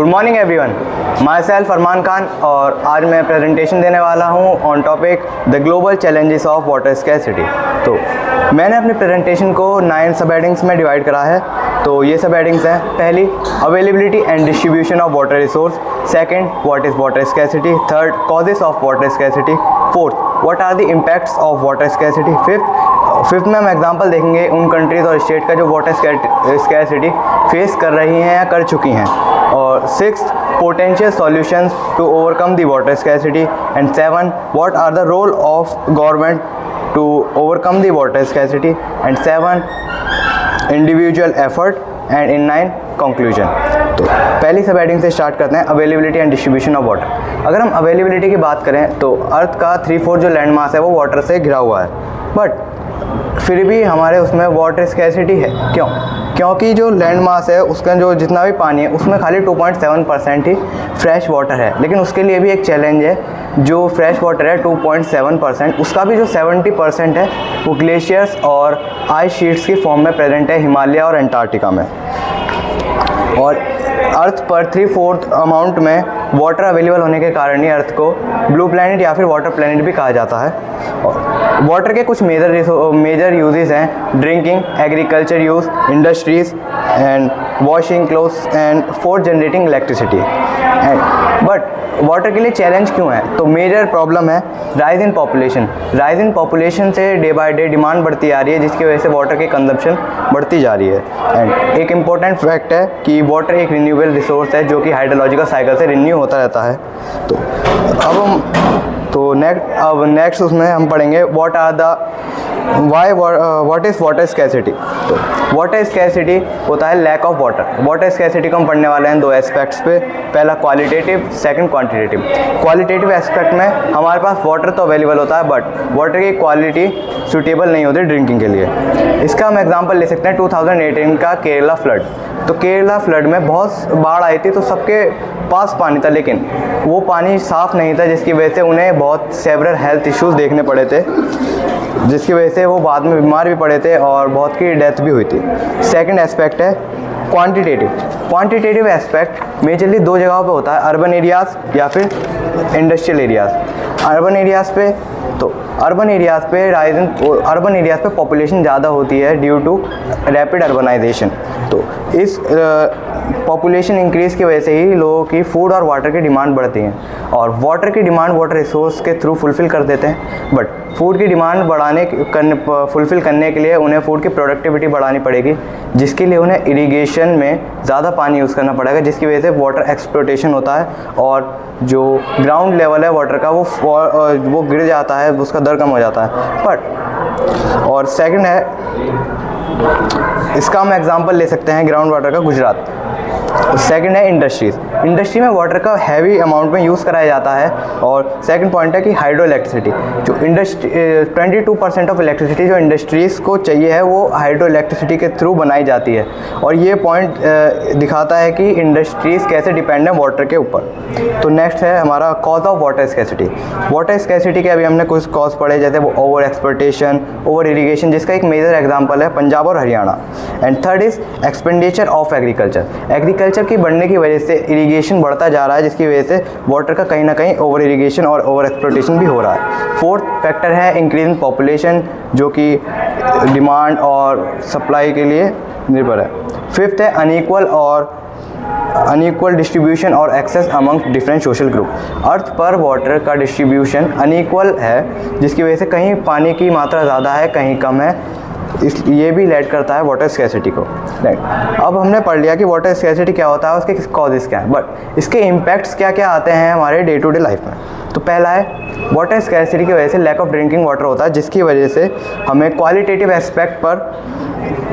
Good morning everyone, myself Arman Khan और आज मैं प्रेजेंटेशन देने वाला हूँ on topic the global challenges of water scarcity. तो मैंने अपनी प्रेजेंटेशन को 9 सब हेडिंग्स में डिवाइड करा है। तो ये सब हेडिंग्स हैं: पहली, availability and distribution of water resource; second, what is water scarcity; third, causes of water scarcity; fourth, what are the impacts of water scarcity; fifth में हम एग्जांपल देखेंगे उन कंट्रीज़ और स्टेट का जो वाटर स्कैरसिटी फेस कर रही हैं या कर चुकी हैं; और sixth, potential solutions to overcome the water scarcity; and 7, what are the role of government to overcome the water scarcity; and 7, individual effort; and in 9, conclusion। तो पहली सब हेडिंग से स्टार्ट करते हैं, availability and distribution of water. अगर हम availability की बात करें तो अर्थ का 3/4 जो लैंड मास है वो वाटर से घिरा हुआ है, बट फिर भी हमारे उसमें वाटर स्कैरसिटी है। क्यों? क्योंकि जो लैंड मास है उसका जो जितना भी पानी है उसमें खाली 2.7% ही फ्रेश वाटर है। लेकिन उसके लिए भी एक चैलेंज है, जो फ्रेश वाटर है 2.7%, उसका भी जो 70% है वो ग्लेशियर्स और आइस शीट्स की फॉर्म में प्रेजेंट है हिमालय और अंटार्कटिका में। और अर्थ पर 3/4 अमाउंट में वाटर अवेलेबल होने के कारण ही अर्थ को ब्लू प्लैनेट या फिर वाटर प्लैनेट भी कहा जाता है। और वाटर के कुछ मेजर यूजेस हैं: drinking, agriculture use, industries and washing clothes and for generating electricity. But water के लिए चैलेंज क्यों है? तो मेजर प्रॉब्लम है rise in population. Rise in population से डे बाय डे डिमांड बढ़ती आ रही है, जिसकी वजह से वाटर की कंजप्शन बढ़ती जा रही है। एंड एक इम्पॉर्टेंट फैक्ट है कि वाटर एक रिन्यूएबल रिसोर्स है जो कि हाइड्रोलॉजिकल साइकिल से रिन्यू होता रहता है। तो अब नेक्स्ट उसमें हम पढ़ेंगे व्हाट इज़ वाटर स्कैरसिटी। तो वाटर स्कैरसिटी होता है lack of water. Water scarcity को हम पढ़ने वाले हैं 2 एस्पेक्ट्स पे, पहला qualitative, second quantitative. Qualitative aspect में हमारे पास वाटर तो अवेलेबल होता है, बट वाटर की क्वालिटी सूटेबल नहीं होती ड्रिंकिंग के लिए। इसका हम एग्जांपल ले सकते हैं 2018 का केरला फ्लड। तो केरला फ्लड में बहुत बाढ़ आई थी, तो सबके पास पानी था, लेकिन वो पानी साफ़ नहीं था, जिसकी वजह से उन्हें बहुत सेवरल हेल्थ इश्यूज़ देखने पड़े थे, जिसकी वजह से वो बाद में बीमार भी पड़े थे और बहुत की डेथ भी हुई थी। सेकंड एस्पेक्ट है क्वांटिटेटिव। क्वांटिटेटिव एस्पेक्ट मेजरली 2 जगहों पे होता है, अर्बन एरियाज़ या फिर इंडस्ट्रियल एरियाज़। अर्बन एरियाज़ पे पॉपुलेशन ज़्यादा होती है ड्यू टू रैपिड अर्बनाइजेशन। तो इस पॉपुलेशन इंक्रीज़ की वजह से ही लोगों की फूड और वाटर की डिमांड बढ़ती है, और वाटर की डिमांड वाटर रिसोर्स के थ्रू फुलफ़िल कर देते हैं। बट फूड की डिमांड फुलफ़िल करने के लिए उन्हें फूड की प्रोडक्टिविटी बढ़ानी पड़ेगी, जिसके लिए उन्हें इरिगेशन में ज़्यादा पानी यूज़ करना पड़ेगा, जिसकी वजह से वाटर एक्सप्लोटेशन होता है और जो ग्राउंड लेवल है वाटर का वो गिर जाता है, उसका दर कम हो जाता है। बट और सेकंड है, इसका हम एग्जांपल ले सकते हैं ग्राउंड वाटर का गुजरात। सेकंड है इंडस्ट्रीज़। इंडस्ट्री में वाटर का हैवी अमाउंट में यूज़ कराया जाता है। और सेकंड पॉइंट है कि हाइड्रो इलेक्ट्रिसिटी। जो 22% ऑफ इलेक्ट्रिसिटी जो इंडस्ट्रीज़ को चाहिए है वो हाइड्रो इलेक्ट्रिसिटी के थ्रू बनाई जाती है। और ये पॉइंट दिखाता है कि इंडस्ट्रीज़ कैसे डिपेंड है वाटर के ऊपर। तो नेक्स्ट है हमारा cause of water scarcity. Water scarcity के अभी हमने कुछ कॉज पढ़े, जैसे वो ओवर एक्सप्लोटेशन, ओवर इरीगेशन, जिसका एक मेजर एग्जाम्पल है पंजाब और Haryana. And third is expenditure of agriculture. Agriculture की बढ़ने की वजह से इरिगेशन बढ़ता जा रहा है, जिसकी वजह से वाटर का कहीं ना कहीं ओवर इरिगेशन और ओवर एक्सप्लोटेशन भी हो रहा है। फोर्थ फैक्टर है इंक्रीज इन पॉपुलेशन, जो कि डिमांड और सप्लाई के लिए निर्भर है। फिफ्थ है अनइक्वल डिस्ट्रीब्यूशन और access among different social group. Earth पर वाटर का डिस्ट्रीब्यूशन अनइक्वल है, जिसकी वजह से कहीं पानी की मात्रा ज़्यादा है, कहीं कम है। ये भी लेड करता है वाटर स्कैरसिटी को। राइट, अब हमने पढ़ लिया कि वाटर स्कैरसिटी क्या होता है, उसके कॉजेज़ क्या हैं, बट इसके इम्पैक्ट्स क्या क्या आते हैं हमारे डे टू डे लाइफ में। तो पहला है वाटर स्कैरसिटी की वजह से लैक ऑफ ड्रिंकिंग वाटर होता है, जिसकी वजह से हमें क्वालिटेटिव एस्पेक्ट पर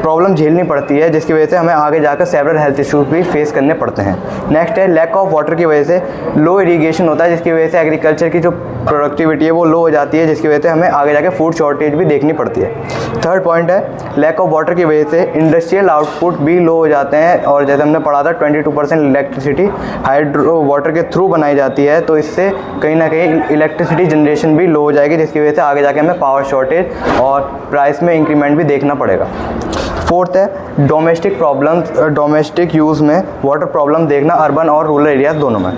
प्रॉब्लम झेलनी पड़ती है, जिसकी वजह से हमें आगे जाकर सेवरल हेल्थ इश्यूज भी फेस करने पड़ते हैं। नेक्स्ट है लैक ऑफ वाटर की वजह से लो इरीगेशन होता है, जिसकी वजह से एग्रीकल्चर की जो प्रोडक्टिविटी है वो लो हो जाती है, जिसकी वजह से हमें आगे जाकर फूड शॉर्टेज भी देखनी पड़ती है। थर्ड पॉइंट है लैक ऑफ वाटर की वजह से इंडस्ट्रियल आउटपुट भी लो हो जाते हैं, और जैसे हमने पढ़ा था 22% इलेक्ट्रिसिटी हाइड्रो वाटर के थ्रू बनाई जाती है, तो इससे कहीं ना कहीं इलेक्ट्रिसिटी जनरेशन भी लो हो जाएगी, जिसकी वजह से आगे जाके हमें पावर शॉर्टेज और प्राइस में इंक्रीमेंट भी देखना पड़ेगा। फोर्थ है डोमेस्टिक यूज़ में वाटर प्रॉब्लम देखना अर्बन और रूरल एरियाज दोनों में।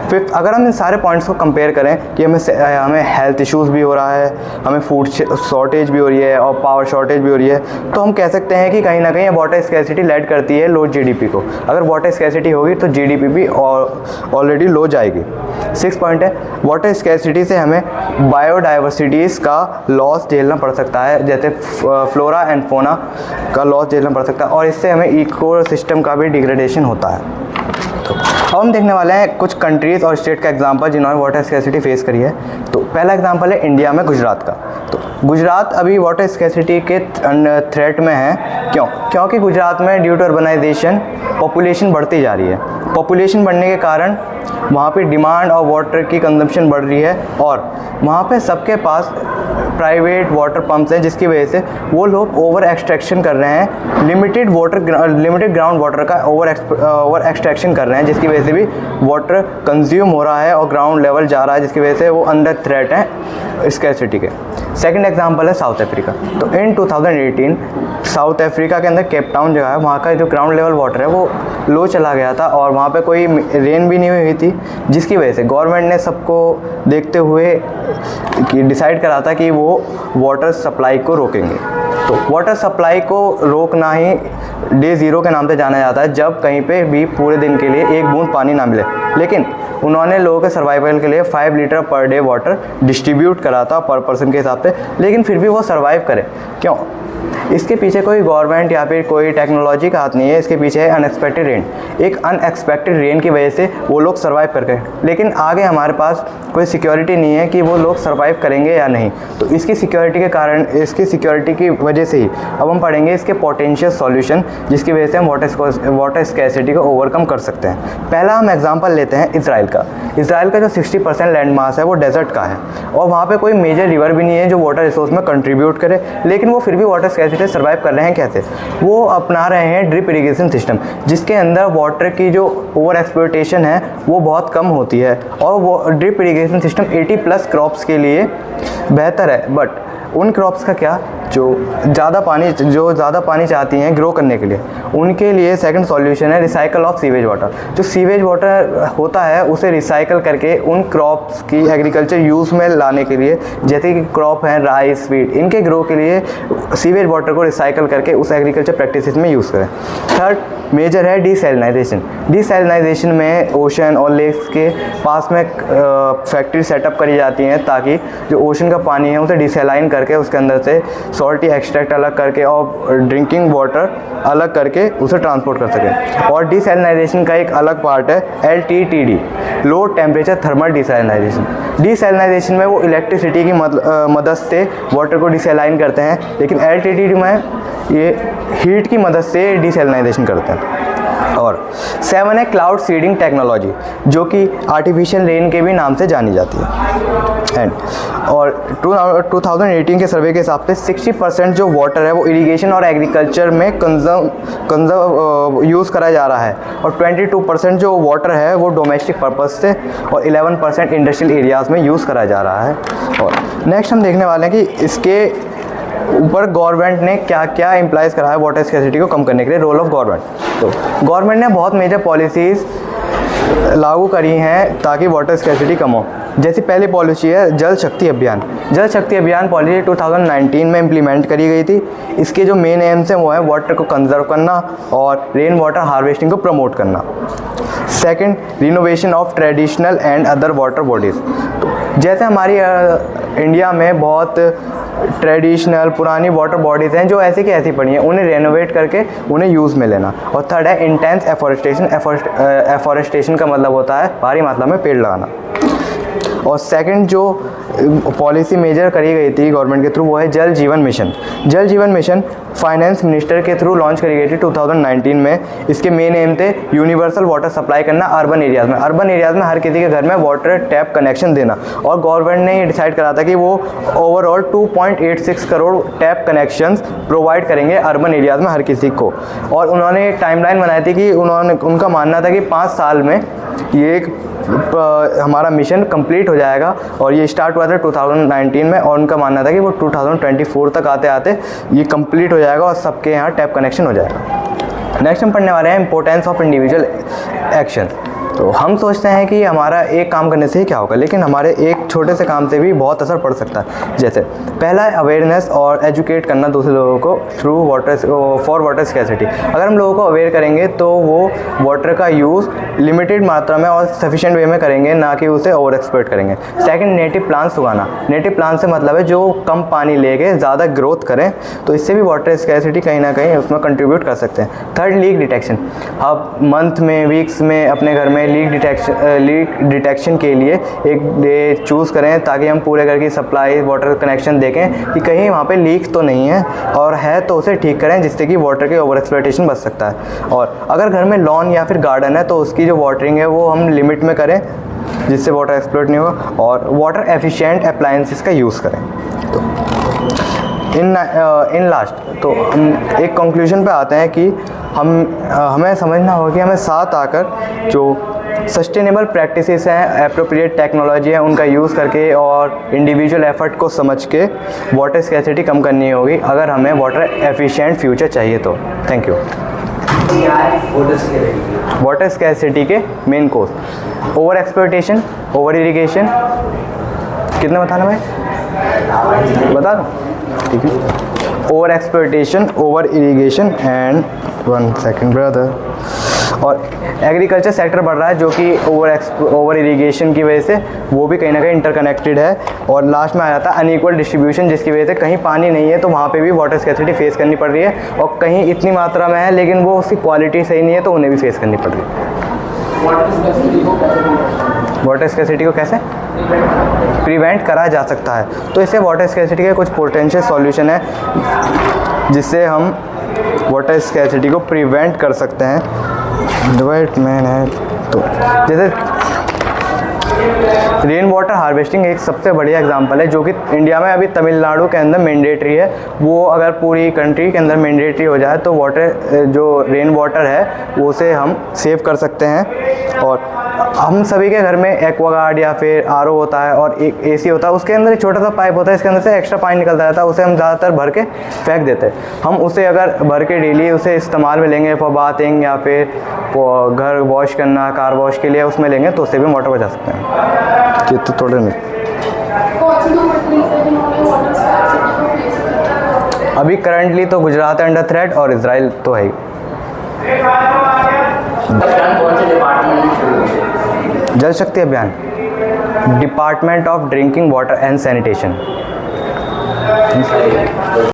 फिफ्थ, अगर हम इन सारे पॉइंट्स को कंपेयर करें कि हमें हेल्थ इश्यूज़ भी हो रहा है, हमें फूड शॉर्टेज भी हो रही है और पावर शॉर्टेज भी हो रही है, तो हम कह सकते हैं कि कहीं ना कहीं वाटर स्कैर्सिटी लीड करती है लो जीडीपी को। अगर वाटर स्कैर्सिटी होगी तो जीडीपी भी ऑलरेडी लो जाएगी। सिक्स पॉइंट है वाटर स्कैर्सिटी से हमें बायोडाइवर्सिटीज़ का लॉस झेलना पड़ सकता है, जैसे फ्लोरा एंड फोना का लॉस झेलना पड़ सकता है और इससे हमें इको सिस्टम का भी डिग्रेडेशन होता है। तो अब हम देखने वाले हैं कुछ कंट्रीज़ और स्टेट का एग्जांपल जिन्होंने वाटर स्कैर्सिटी फेस करी है। तो पहला एग्जांपल है इंडिया में गुजरात का। तो गुजरात अभी वाटर स्कैर्सिटी के थ्रेट में है। क्योंकि गुजरात में ड्यू टू अर्बनाइजेशन पॉपुलेशन बढ़ती जा रही है। पॉपुलेशन बढ़ने के कारण वहाँ पे डिमांड और वाटर की कंजम्पशन बढ़ रही है और वहाँ पे सबके पास प्राइवेट वाटर पंप्स हैं, जिसकी वजह से वो लोग ओवर एक्सट्रैक्शन कर रहे हैं, लिमिटेड ग्राउंड वाटर का ओवर एक्सट्रैक्शन कर रहे हैं, जिसकी वजह से भी वाटर कंज्यूम हो रहा है और ग्राउंड लेवल जा रहा है, जिसकी वजह से वो अंडर थ्रेट है स्कैर्सिटी के। सेकंड एग्जांपल है साउथ अफ्रीका। तो इन 2018 साउथ अफ्रीका के अंदर केप टाउन जगह है, वहाँ का जो ग्राउंड लेवल वाटर है वो लो चला गया था और वहाँ पे कोई रेन भी नहीं हुई थी, जिसकी वजह से गवर्नमेंट ने सबको देखते हुए डिसाइड करा था कि वो वाटर सप्लाई को रोकेंगे। तो वाटर सप्लाई को रोकना ही डे ज़ीरो के नाम से जाना जाता है, जब कहीं पे भी पूरे दिन के लिए एक बूंद पानी ना मिले। लेकिन उन्होंने लोगों के सर्वाइवल के लिए 5 litre per day water distribute करा था पर पर्सन के हिसाब से, लेकिन फिर भी वो सर्वाइव करे। क्यों? इसके पीछे कोई गवर्नमेंट या फिर कोई टेक्नोलॉजी का हाथ नहीं है, इसके पीछे है अनएक्सपेक्टेड रेन। एक अनएक्सपेक्टेड रेन की वजह से वो लोग सर्वाइव कर गए, लेकिन आगे हमारे पास कोई सिक्योरिटी नहीं है कि वो लोग सर्वाइव करेंगे या नहीं। तो इसकी सिक्योरिटी की वजह से ही अब हम पढ़ेंगे इसके पोटेंशियल सॉल्यूशन, जिसकी वजह से हम वाटर स्कैर्सिटी को ओवरकम कर सकते हैं। पहला हम एग्जांपल लेते हैं इजराइल का। इजराइल का जो 60% लैंड मास है वो डेजर्ट का है और वहाँ पे कोई मेजर रिवर भी नहीं है जो वाटर रिसोर्स में कंट्रीब्यूट करे, लेकिन वो फिर भी वाटर स्कैर्सिटी सर्वाइव कर रहे हैं। कैसे? वो अपना रहे हैं ड्रिप इरिगेशन सिस्टम, जिसके अंदर वाटर की जो ओवर एक्सप्लॉयटेशन है वो बहुत कम होती है और वो ड्रिप इरिगेशन सिस्टम 80+ क्रॉप्स के लिए बेहतर है। बट उन क्रॉप्स का क्या जो ज़्यादा पानी चाहती हैं ग्रो करने के लिए, उनके लिए सेकंड सॉल्यूशन है रिसाइकल ऑफ सीवेज वाटर। जो सीवेज वाटर होता है उसे रिसाइकल करके उन क्रॉप्स की एग्रीकल्चर यूज़ में लाने के लिए, जैसे कि क्रॉप हैं राइस वीट, इनके ग्रो के लिए सीवेज वाटर को रिसाइकल करके उस एग्रीकल्चर प्रैक्टिसेस में यूज़ करें। थर्ड मेजर है डीसैलिनाइजेशन। डीसैलिनाइजेशन में ओशन और लेक्स के पास में फैक्ट्री सेटअप करी जाती हैं ताकि जो ओशन का पानी है उसे डिसैलाइन करके उसके अंदर से सॉल्टी एक्सट्रैक्ट अलग करके और ड्रिंकिंग वाटर अलग करके उसे ट्रांसपोर्ट कर सकें। और डीसैलिनाइजेशन का एक अलग पार्ट है LTTD, low temperature thermal desalinisation. Desalinisation में वो इलेक्ट्रिसिटी की मदद से वाटर को डिसैलाइन करते हैं, लेकिन LTTD में ये हीट की मदद से डीसैलिनाइजेशन करते हैं। और 7 है क्लाउड सीडिंग टेक्नोलॉजी, जो कि आर्टिफिशियल रेन के भी नाम से जानी जाती है। एंड और 2018 के सर्वे के हिसाब से 60% जो वाटर है वो इरिगेशन और एग्रीकल्चर में यूज़ करा जा रहा है और 22% जो वाटर है वो डोमेस्टिक पर्पस से और 11% इंडस्ट्रियल एरियाज़ में यूज़ करा जा रहा है। और नेक्स्ट हम देखने वाले हैं कि इसके ऊपर गवर्नमेंट ने क्या क्या इम्प्लाइज करा है वाटर स्कैर्सिटी को कम करने के लिए, रोल ऑफ गवर्नमेंट। तो गवर्नमेंट ने बहुत मेजर पॉलिसीज़ लागू करी हैं ताकि वाटर स्कैर्सिटी कम हो। जैसी पहली पॉलिसी है जल शक्ति अभियान। जल शक्ति अभियान पॉलिसी 2019 में इम्प्लीमेंट करी गई थी। इसके जो मेन एम्स हैं वो है वाटर को कंजर्व करना और रेन वाटर हार्वेस्टिंग को प्रमोट करना। Second, renovation of traditional and other water bodies. जैसे हमारी इंडिया में बहुत ट्रेडिशनल पुरानी वाटर बॉडीज़ हैं जो ऐसी की ऐसी पड़ी हैं, उन्हें रेनोवेट करके उन्हें यूज़ में लेना। और थर्ड है इंटेंस एफॉरेस्टेशन। एफॉरेस्टेशन का मतलब होता है भारी मात्रा में पेड़ लगाना। और सेकंड जो पॉलिसी मेजर करी गई थी गवर्नमेंट के थ्रू वो है जल जीवन मिशन। जल जीवन मिशन फाइनेंस मिनिस्टर के थ्रू लॉन्च करी गई थी 2019 में। इसके मेन एम थे यूनिवर्सल वाटर सप्लाई करना अर्बन एरियाज़ में। अर्बन एरियाज़ में हर किसी के घर में वाटर टैप कनेक्शन देना। और गवर्नमेंट ने ये डिसाइड करा था कि वो overall 2.86 crore tap connections provide करेंगे अर्बन एरियाज़ में हर किसी को। और उन्होंने टाइमलाइन बनाई थी कि उनका मानना था कि 5 साल में ये एक हमारा मिशन कंप्लीट हो जाएगा। और ये स्टार्ट हुआ था 2019 में और उनका मानना था कि वो 2024 तक आते आते ये कंप्लीट हो जाएगा और सबके यहाँ टैप कनेक्शन हो जाएगा। नेक्स्ट हम पढ़ने वाले हैं इंपॉर्टेंस ऑफ इंडिविजुअल एक्शन। तो हम सोचते हैं कि हमारा एक काम करने से ही क्या होगा, लेकिन हमारे एक छोटे से काम से भी बहुत असर पड़ सकता है। जैसे पहला है अवेयरनेस और एजुकेट करना दूसरे लोगों को थ्रू फॉर वाटर स्कैर्सिटी। अगर हम लोगों को अवेयर करेंगे तो वो वाटर का यूज़ लिमिटेड मात्रा में और सफिशिएंट वे में करेंगे, ना कि उसे ओवर एक्सप्लॉइट करेंगे। सेकंड, नेटिव प्लांट्स उगाना। नेटिव प्लांट्स से मतलब है जो कम पानी लेके ज़्यादा ग्रोथ करें, तो इससे भी वाटर स्कैर्सिटी कहीं ना कहीं उसमें कंट्रीब्यूट कर सकते हैं। Third, leak detection. आप मंथ में, वीक्स में अपने घर में लीक डिटेक्शन के लिए एक डे चूज़ करें, ताकि हम पूरे घर की सप्लाई वाटर कनेक्शन देखें कि कहीं वहाँ पे लीक तो नहीं है, और है तो उसे ठीक करें, जिससे कि वाटर के ओवर एक्सप्लॉइटेशन बच सकता है। और अगर घर में लॉन या फिर गार्डन है तो उसकी जो वाटरिंग है वो हम लिमिट में करें, जिससे वाटर एक्सप्लॉइट नहीं होगा। और वाटर एफिशिएंट अप्लायंसेस का यूज़ करें। तो इन लास्ट तो हम एक कंक्लूजन पे आते हैं कि हमें समझना होगा कि हमें साथ आकर जो सस्टेनेबल प्रैक्टिसेस हैं, एप्रोप्रिएट टेक्नोलॉजी है, उनका यूज़ करके और इंडिविजुअल एफर्ट को समझ के वाटर स्कैर्सिटी कम करनी होगी, अगर हमें वाटर एफिशिएंट फ्यूचर चाहिए तो। Thank you. वाटर स्कैर्सिटी के मेन कोज: ओवर एक्सप्लॉइटेशन, ओवर इरिगेशन। कितने बताना भाई? बता दो, ठीक है। Over exploitation, over irrigation and 1 second brother. और एग्रीकल्चर सेक्टर बढ़ रहा है, जो कि ओवर इरिगेशन की वजह से वो भी कहीं ना कहीं इंटरकनेक्टेड है। और लास्ट में आ जाता है अनइक्वल डिस्ट्रीब्यूशन, जिसकी वजह से कहीं पानी नहीं है तो वहाँ पे भी वाटर स्कैर्सिटी फेस करनी पड़ रही है, और कहीं इतनी मात्रा में है लेकिन वो उसकी क्वालिटी सही नहीं है तो उन्हें भी फेस करनी पड़ रही है। वाटर स्कैर्सिटी को कैसे प्रिवेंट करा जा सकता है? तो इससे वाटर स्कैर्सिटी के कुछ पोटेंशियल सॉल्यूशन है जिससे हम वाटर स्कैर्सिटी को प्रिवेंट कर सकते हैं। डेवलपमेंट है तो जैसे रेन वाटर हार्वेस्टिंग एक सबसे बढ़िया एग्जांपल है, जो कि इंडिया में अभी तमिलनाडु के अंदर मैंडेटरी है। वो अगर पूरी कंट्री के अंदर मैंडेटरी हो जाए तो वाटर जो रेन वाटर है वो उसे हम सेव कर सकते हैं। और हम सभी के घर में एक्वागार्ड या फिर आरओ होता है और एक एसी होता है, उसके अंदर एक छोटा सा पाइप होता है, इसके अंदर से एक्स्ट्रा पानी निकलता रहता है, उसे हम ज़्यादातर भर के फेंक देते हैं। हम उसे अगर भर के डेली उसे इस्तेमाल में लेंगे फॉर बाथिंग या फिर घर वॉश करना, कार वॉश के लिए उसमें लेंगे तो उससे भी वाटर बचा सकते हैं। ये तो थोड़े नहीं। अभी करंटली तो गुजरात है अंडर थ्रेट और इजराइल तो है ही। जल शक्ति अभियान, department of drinking water and sanitation.